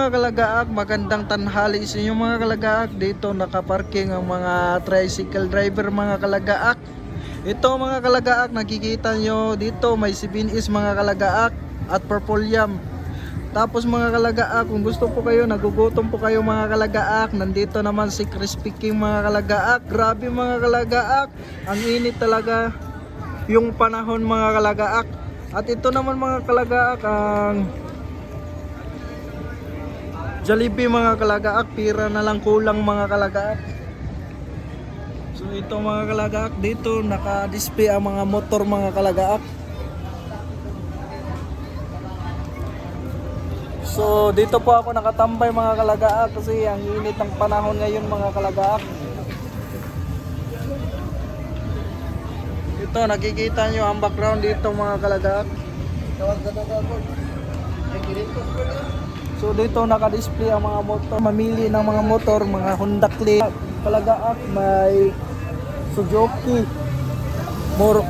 mga kalagaak, magandang tanghali sa inyo mga kalagaak. Dito nakaparking ang mga tricycle driver mga kalagaak. Ito mga kalagaak, nakikita nyo dito may 7is mga kalagaak at purple yam. Tapos mga kalagaak, kung gusto po kayo, nagugutom po kayo mga kalagaak, nandito naman si Crispy King mga kalagaak. Grabe mga kalagaak, ang init talaga yung panahon mga kalagaak. At ito naman mga kalagaak ang Jollibee mga kalagaak, pira na lang kulang mga kalagaak. So ito mga kalagaak, dito naka-display ang mga motor mga kalagaak. So dito po ako nakatambay mga kalagaak kasi ang init ng panahon ngayon mga kalagaak. Ito nakikita nyo ang background dito mga kalagaak. So dito naka-display ang mga motor, mamili ng mga motor, mga Honda Click, kalagaak, may Suzuki, Mura